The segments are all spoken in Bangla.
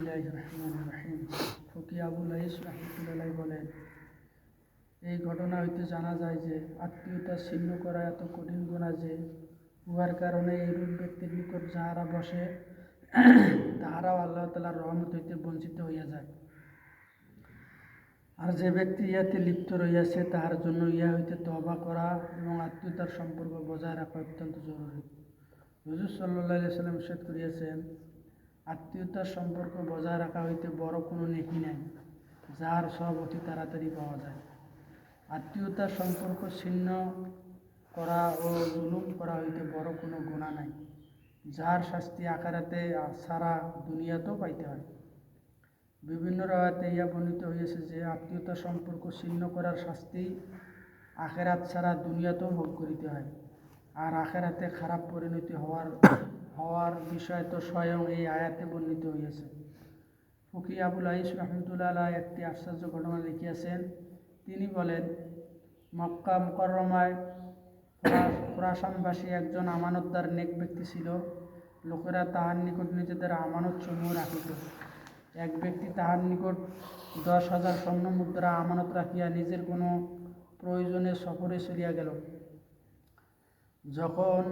রহিম। ফকি আবুল আইস রহমতুল্লাহ বলেন, এই ঘটনা হইতে জানা যায় যে আত্মীয়তা ছিন্ন করা এত কঠিন গুণা যে উহার কারণে এইরূপ ব্যক্তির নিকট যাহারা বসে তাহারাও আল্লাহ তাআলার রহমত হইতে বঞ্চিত হইয়া যায়। আর যে ব্যক্তি ইহাতে লিপ্ত রহিয়াছে তাহার জন্য ইহা হইতে তওবা করা এবং আত্মীয়তার সম্পর্ক বজায় রাখা অত্যন্ত জরুরি। হুজুর সাল্লাল্লাহু আলাইহি ওয়াসাল্লাম ইরশাদ করিয়াছেন, আত্মীয়তার সম্পর্ক বজায় রাখা হইতে বড় কোনো নেকি নাই, যার সব অতি তাড়াতাড়ি পাওয়া যায়। আত্মীয়তার সম্পর্ক ছিন্ন করা ও জুলুম করা হইতে বড় কোনো গুনাহ নাই, যার শাস্তি আখিরাতে ছাড়া দুনিয়াতেও পাইতে হয়। বিভিন্ন রাওয়াতে ইহা বর্ণিত হইয়াছে যে আত্মীয়তার সম্পর্ক ছিন্ন করার শাস্তি আখিরাত ছাড়া দুনিয়াতেও ভোগ করিতে হয়। আর আখিরাতে খারাপ পরিণতি হওয়ার বিষয় তো স্বয়ং এই আয়াতে বর্ণিত হইয়াছে। ফকি আবুল আইস রহমতুল্লাহ আলাইহি একটি আশ্চর্য ঘটনা লিখিয়াছেন। তিনি বলেন, মক্কা মুকাররমায় খোরাসানবাসী একজন আমানতদার নেক ব্যক্তি ছিল। লোকেরা তাহার নিকট নিজেদের আমানত সমূহ রাখিত। এক ব্যক্তি তাহার নিকট 10,000 স্বর্ণ মুদ্রা আমানত রাখিয়া নিজের কোনো প্রয়োজনে সফরে চলিয়া গেল। যখন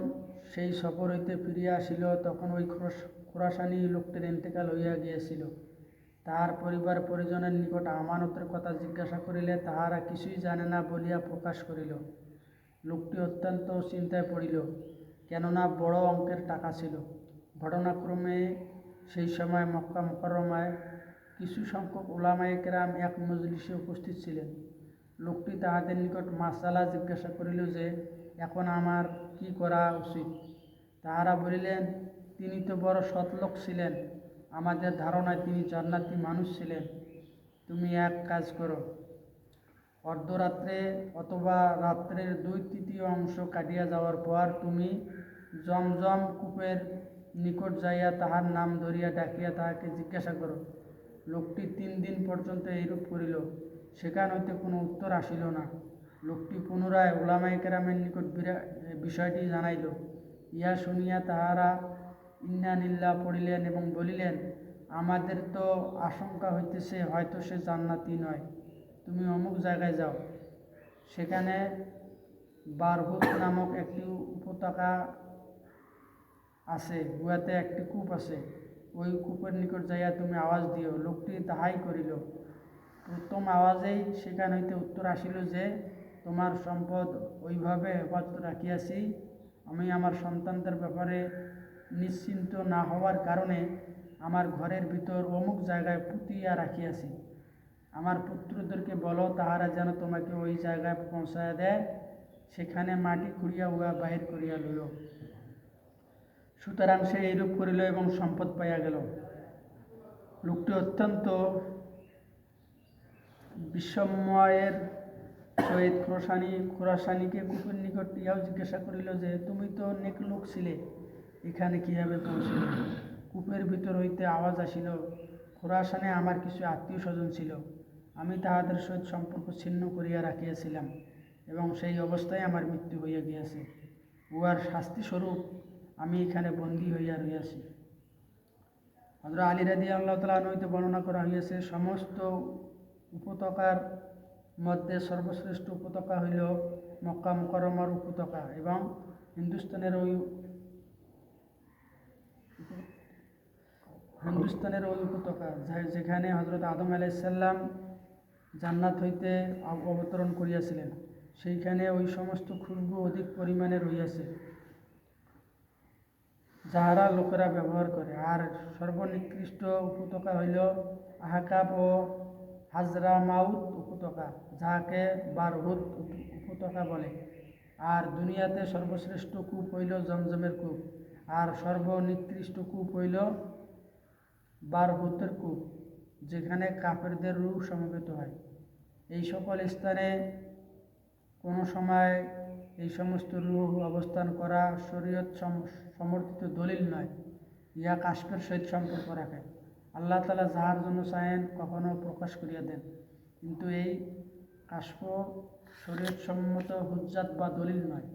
সেই সফর হইতে ফিরিয়া আসিল, তখন ওই খোরাসানি লোকটির ইন্তেকাল হইয়া গিয়াছিল। তাহার পরিবার পরিজনের নিকট আমানতের কথা জিজ্ঞাসা করিলে তাহারা কিছুই জানে না বলিয়া প্রকাশ করিল। লোকটি অত্যন্ত চিন্তায় পড়িল, কেননা বড় অঙ্কের টাকা ছিল। ঘটনাক্রমে সেই সময় মক্কা মুকাররমায় কিছু সংখ্যক উলামায়ে কেরাম এক মজলিসে উপস্থিত ছিলেন। লোকটি তাহাদের নিকট মাসআলা জিজ্ঞাসা করিল যে, এখন আমার কি করা উচিত? তাহারা বলিলেন, তিনি তো বড় সৎলোক ছিলেন, আমাদের ধারণায় তিনি জান্নাতি মানুষ ছিলেন। তুমি এক কাজ করো, অর্ধরাত্রে অথবা রাত্রের 2/3 অংশ কাটিয়া যাওয়ার পর তুমি জমজম কূপের নিকট যাইয়া তাহার নাম ধরিয়া ডাকিয়া তাহাকে জিজ্ঞাসা করো। লোকটি 3 দিন পর্যন্ত এইরূপ করিল, সেখান হইতে কোনো উত্তর আসিল না। লোকটি পুনরায় উলামায়ে কেরামের নিকট বিষয়টি জানাইল। ইহা শুনিয়া তাহারা ইন্না লিল্লাহ পড়িলেন এবং বলিলেন, আমাদের তো আশঙ্কা হইতেছে হয়তো সে জান্নাতি নয়। তুমি অমুক জায়গায় যাও, সেখানে বারহুত নামক একটি উপত্যকা আছে, উহাতে একটি কূপ আছে। ওই কূপের নিকট যাইয়া তুমি আওয়াজ দিও। লোকটি তাহাই করিল। প্রথম আওয়াজেই সেখান হইতে উত্তর আসিল যে, তোমার সম্পদ ওইভাবে হেফাজত রাখিয়াছি, আমি আমার সন্তানদের ব্যাপারে নিশ্চিন্ত না হওয়ার কারণে আমার ঘরের ভিতর অমুক জায়গায় পুঁতিয়া রাখিয়াছি। আমার পুত্রদেরকে বলো, তাহারা যেন তোমাকে ওই জায়গায় পৌঁছাইয়া দেয়, সেখানে মাটি খুঁড়িয়া উহা বাহির করিয়া লইল। সুতরাং সে এইরূপ করিল এবং সম্পদ পাইয়া গেল। লোকটি অত্যন্ত বিস্ময়ের সহিত খোরাসানিকে কূপের নিকট ইহাও জিজ্ঞাসা করিল যে, তুমি তো নেক লোক ছিলে, এখানে কিভাবে পৌঁছিল? কূপের ভিতর হইতে আওয়াজ আসিল, খোরাসানে আমার কিছু আত্মীয় স্বজন ছিল, আমি তাহাদের সহিত সম্পর্ক ছিন্ন করিয়া রাখিয়াছিলাম এবং সেই অবস্থায় আমার মৃত্যু হইয়া গিয়াছে। উহার শাস্তিস্বরূপ আমি এখানে বন্দী হইয়া রহিয়াছি। হযরত আলী রাদিয়াল্লাহু তাআলা আনহু হইতে বর্ণনা করা হইয়াছে, সমস্ত উপত্যকার মধ্যে সর্বশ্রেষ্ঠ উপত্যকা হইল মক্কা মুকাররমার উপত্যকা এবং হিন্দুস্তানের ওই উপত্যকা যেখানে হযরত আদম আলাইহিস সালাম জান্নাত হইতে অবতরণ করিয়াছিলেন, সেইখানে ওই সমস্ত খুশবু অধিক পরিমাণে রহিয়াছে যাহারা লোকেরা ব্যবহার করে। আর সর্বনিকৃষ্ট উপত্যকা হইল আহকাব ও হাজরামাউত উপত্যকা, যাহাকে বারহুত উপত্যকা বলে। আর দুনিয়াতে সর্বশ্রেষ্ঠ কূপ হইল জমজমের কূপ, আর সর্বনিকৃষ্ট কূপ হইল বারহুতের কূপ, যেখানে কাফেরদের রূহ সমবেত হয়। এই সকল স্থানে কোনো সময় এই সমস্ত রূহ অবস্থান করা শরীয়ত সমর্থিত দলিল নয়, ইহা কাশফের সহিত সম্পর্ক রাখে। আল্লাহ তাআলা যাহার জন্য চাহেন কখনো প্রকাশ করিয়া দেন, কিন্তু এই কাশফ শরীয়ত সম্মত হুজ্জাত বা দলিল নয়।